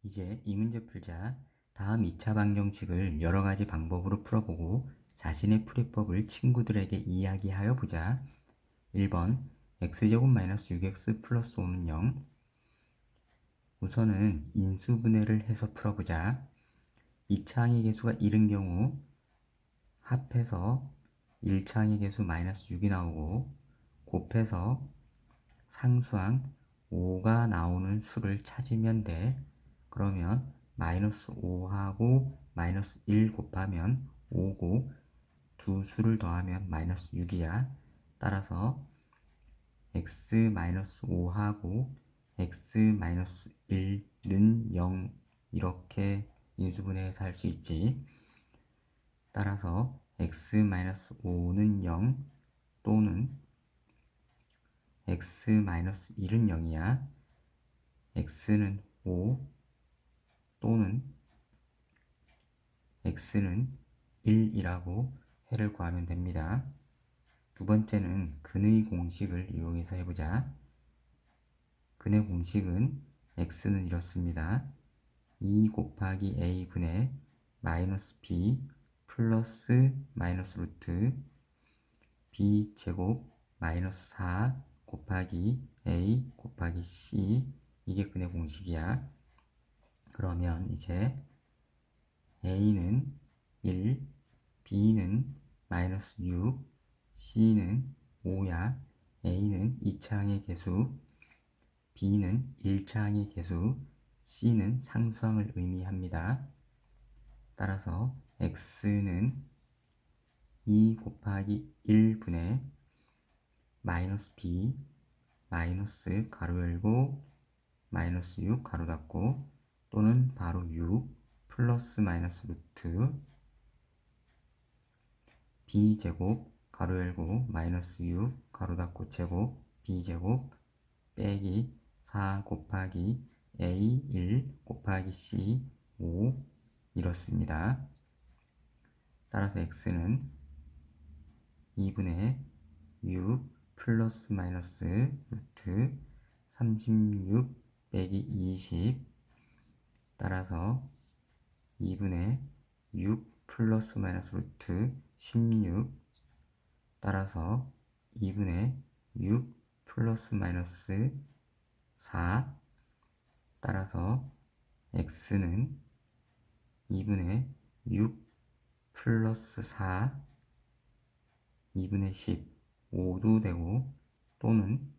이제 이 문제 풀자. 다음 2차 방정식을 여러 가지 방법으로 풀어보고 자신의 풀이법을 친구들에게 이야기하여 보자. 1번 x제곱 마이너스 6x 플러스 5는 0. 우선은 인수분해를 해서 풀어보자. 2차 항의 개수가 1인 경우 합해서 1차 항의 개수 마이너스 6이 나오고 곱해서 상수항 5가 나오는 수를 찾으면 돼. 그러면 마이너스 5하고 마이너스 1 곱하면 5고 두 수를 더하면 마이너스 6이야. 따라서 x 마이너스 5하고 x 마이너스 1는 0 이렇게 인수분해해서 할 수 있지. 따라서 x 마이너스 5는 0 또는 x 마이너스 1은 0이야. x는 5 또는 x는 1이라고 해를 구하면 됩니다. 두 번째는 근의 공식을 이용해서 해보자. 근의 공식은 x는 이렇습니다. 2 곱하기 a분의 마이너스 b 플러스 마이너스 루트 b 제곱 마이너스 4 곱하기 a 곱하기 c, 이게 근의 공식이야. 그러면 이제 a는 1, b는 마이너스 6, c는 5야. a는 2차항의 개수, b는 1차항의 개수, c는 상수항을 의미합니다. 따라서 x는 2 곱하기 1분의 마이너스 b 마이너스 가로 열고 마이너스 6 가로 닫고 또는 바로 6 플러스 마이너스 루트 b제곱 가로 열고 마이너스 6 가로 닫고 제곱 b제곱 빼기 4 곱하기 a 1 곱하기 c 5 이렇습니다. 따라서 x는 2분의 6 플러스 마이너스 루트 36 빼기 20, 따라서 2분의 6 플러스 마이너스 루트 16, 따라서 2분의 6 플러스 마이너스 4, 따라서 x는 2분의 6 플러스 4 2분의 10 5도 되고 또는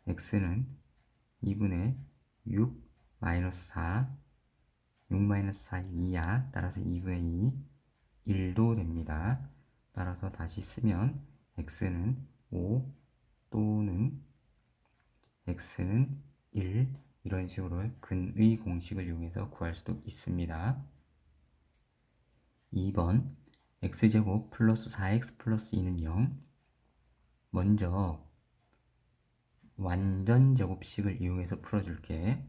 x는 2분의 6 마이너스 4 6 마이너스 4 2야. 따라서 2분의 2 1도 됩니다. 따라서 다시 쓰면 x는 5 또는 x는 1, 이런 식으로 근의 공식을 이용해서 구할 수도 있습니다. 2번 x제곱 플러스 4x 플러스 2는 0. 먼저 완전 제곱식을 이용해서 풀어줄게.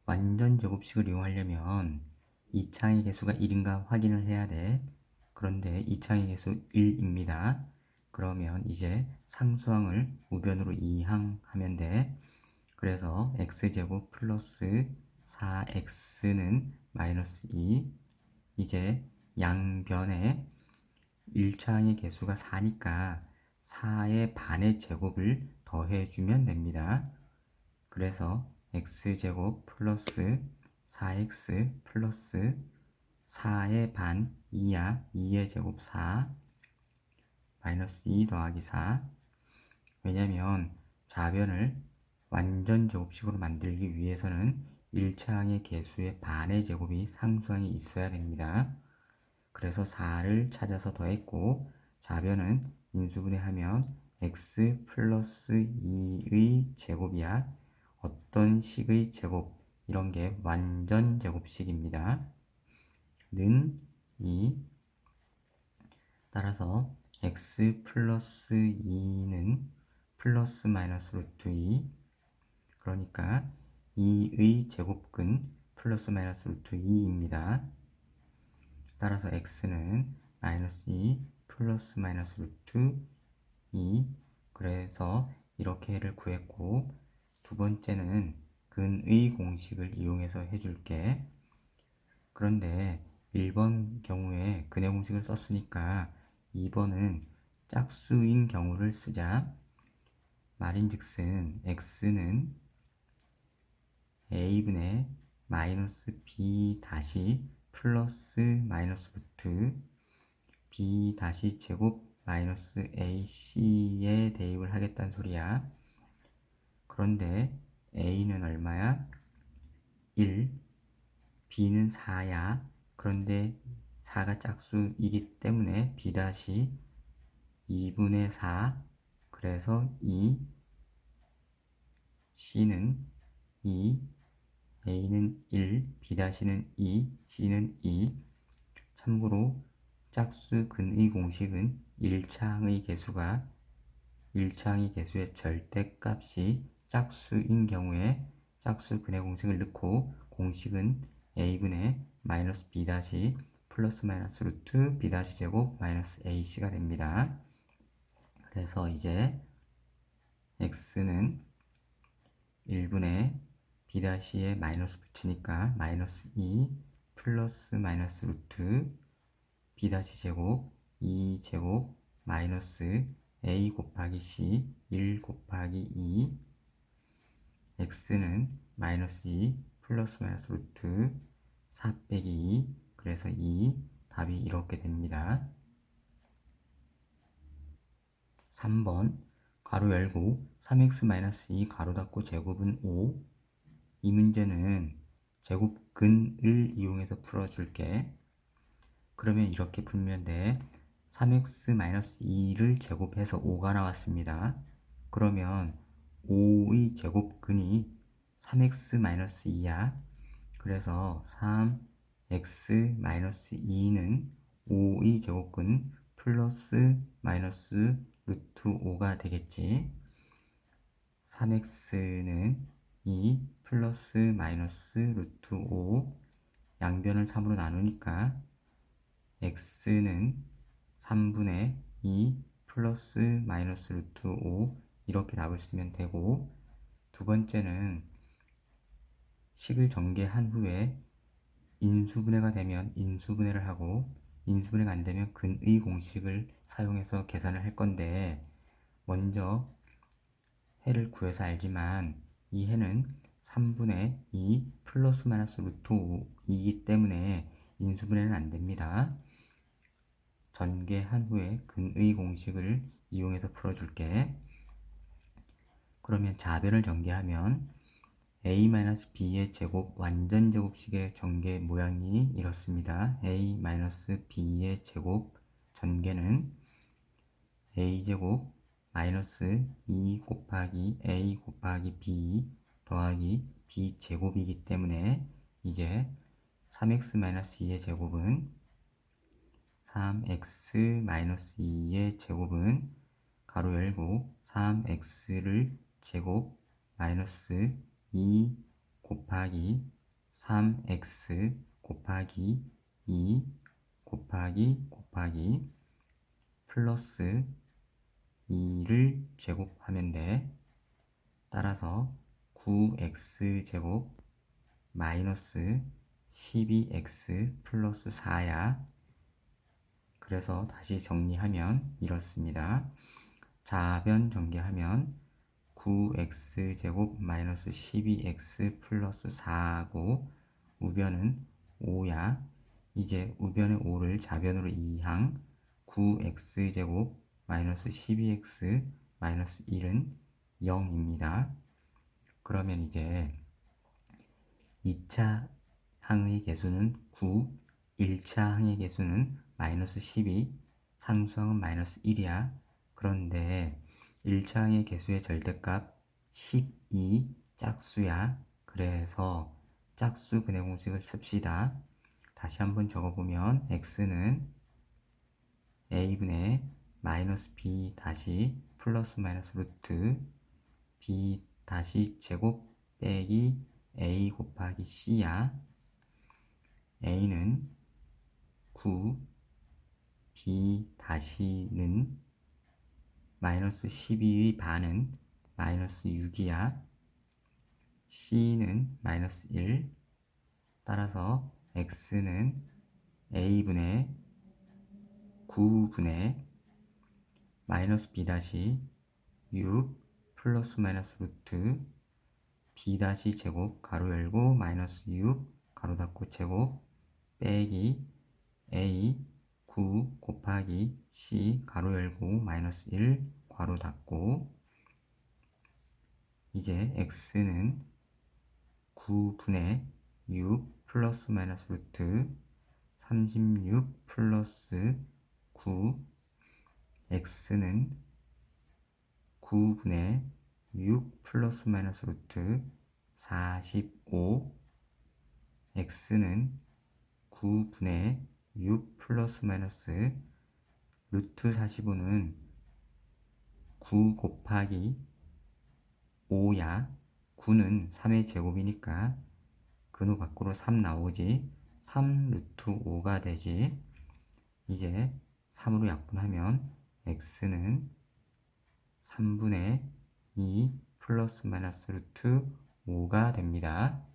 완전 제곱식을 이용하려면 2차항의 개수가 1인가 확인을 해야 돼. 그런데 2차항의 개수 1입니다. 그러면 이제 상수항을 우변으로 이항하면 돼. 그래서 x제곱 플러스 4x는 마이너스 2. 이제 양변에 1차항의 개수가 4니까 4의 반의 제곱을 더해주면 됩니다. 그래서 x제곱 플러스 4x 플러스 4의 반 2야. 2의 제곱 4 마이너스 2 더하기 4. 왜냐면 좌변을 완전 제곱식으로 만들기 위해서는 1차항의 개수의 반의 제곱이 상수항에 있어야 됩니다. 그래서 4를 찾아서 더했고 좌변은 인수분해하면 x 플러스 2의 제곱이야. 어떤 식의 제곱, 이런 게 완전 제곱식입니다. 는 2. 따라서 x 플러스 2는 플러스 마이너스 루트 2. 그러니까 2의 제곱근 플러스 마이너스 루트 2입니다. 따라서 x는 마이너스 2 플러스 마이너스 루트 2. 그래서 이렇게 해를 구했고, 두 번째는 근의 공식을 이용해서 해줄게. 그런데 1번 경우에 근의 공식을 썼으니까 2번은 짝수인 경우를 쓰자. 말인즉슨 x는 a분의 마이너스 b 다시 플러스 마이너스 루트 b 다시 제곱 마이너스 ac에 대입을 하겠다는 소리야. 그런데 a는 얼마야? 1, b는 4야. 그런데 4가 짝수이기 때문에 b 다시 2분의 4, 그래서 2, c는 2, a는 1, b 다시는 2, c는 2. 참고로 짝수 근의 공식은 1차항의 개수의 절대값이 짝수인 경우에 짝수 근의 공식을 넣고 공식은 a분의 마이너스 b 다시 플러스 마이너스 루트 b 다시 제곱 마이너스 ac가 됩니다. 그래서 이제 x는 1분의 b 다시에 마이너스 붙이니까 마이너스 2 플러스 마이너스 루트 b 다시 제곱 2 제곱 마이너스 a 곱하기 c 1 곱하기 2 x는 마이너스 2 플러스 마이너스 루트 4 빼기 2 그래서 2 답이 이렇게 됩니다. 3번 가로 열고 3x-2 가로 닫고 제곱은 5. 이 문제는 제곱근을 이용해서 풀어줄게. 그러면 이렇게 풀면 돼. 3x-2를 제곱해서 5가 나왔습니다. 그러면 5의 제곱근이 3x-2야. 그래서 3x-2는 5의 제곱근 플러스 마이너스 루트 5가 되겠지. 3x는 2 플러스 마이너스 루트 5 양변을 3으로 나누니까 x는 3분의 2 플러스 마이너스 루트 5 이렇게 답을 쓰면 되고, 두 번째는 식을 전개한 후에 인수분해가 되면 인수분해를 하고 인수분해가 안 되면 근의 공식을 사용해서 계산을 할 건데, 먼저 해를 구해서 알지만 이 해는 3분의 2 플러스 마이너스 루트 5이기 때문에 인수분해는 안 됩니다. 전개한 후에 근의 공식을 이용해서 풀어줄게. 그러면 좌변을 전개하면 a-b의 제곱 완전 제곱식의 전개 모양이 이렇습니다. a-b의 제곱 전개는 a제곱 마이너스 2 곱하기 a 곱하기 b 더하기 b제곱이기 때문에 이제 3x-2의 제곱은 3x-2의 제곱은 가로 열고 3x를 제곱 마이너스 2 곱하기 3x 곱하기 2 곱하기 플러스 2를 제곱하면 돼. 따라서 9x제곱 마이너스 12x 플러스 4야. 그래서 다시 정리하면 이렇습니다. 좌변 전개하면 9x제곱 마이너스 12x 플러스 4고 우변은 5야. 이제 우변의 5를 좌변으로 이항 9x제곱 마이너스 12x 마이너스 1은 0입니다. 그러면 이제 2차 항의 개수는 9, 1차 항의 개수는 마이너스 12, 상수항은 마이너스 1이야. 그런데 1차 항의 개수의 절대값 12 짝수야. 그래서 짝수 근의 공식을 씁시다. 다시 한번 적어보면 x는 a분의 마이너스 b 다시 플러스 마이너스 루트 b 다시 제곱 빼기 a 곱하기 c야. a는 9, b 다시는 마이너스 12의 반은 마이너스 6이야. c는 마이너스 1. 따라서 x는 a분의 9분의 마이너스 b 다시 6 플러스 마이너스 루트 b 다시 제곱 가로 열고 마이너스 6 가로 닫고 제곱 빼기 a 9 곱하기 c 가로 열고 마이너스 1 괄호 닫고 이제 x는 9분의 6 플러스 마이너스 루트 36 플러스 9 x는 9분의 6 플러스 마이너스 루트 45 x는 9분의 6 플러스 마이너스 루트 45는 9 곱하기 5야 9는 3의 제곱이니까 근호 밖으로 3 나오지 3 루트 5가 되지. 이제 3으로 약분하면 x는 3분의 2 플러스 마이너스 루트 5가 됩니다.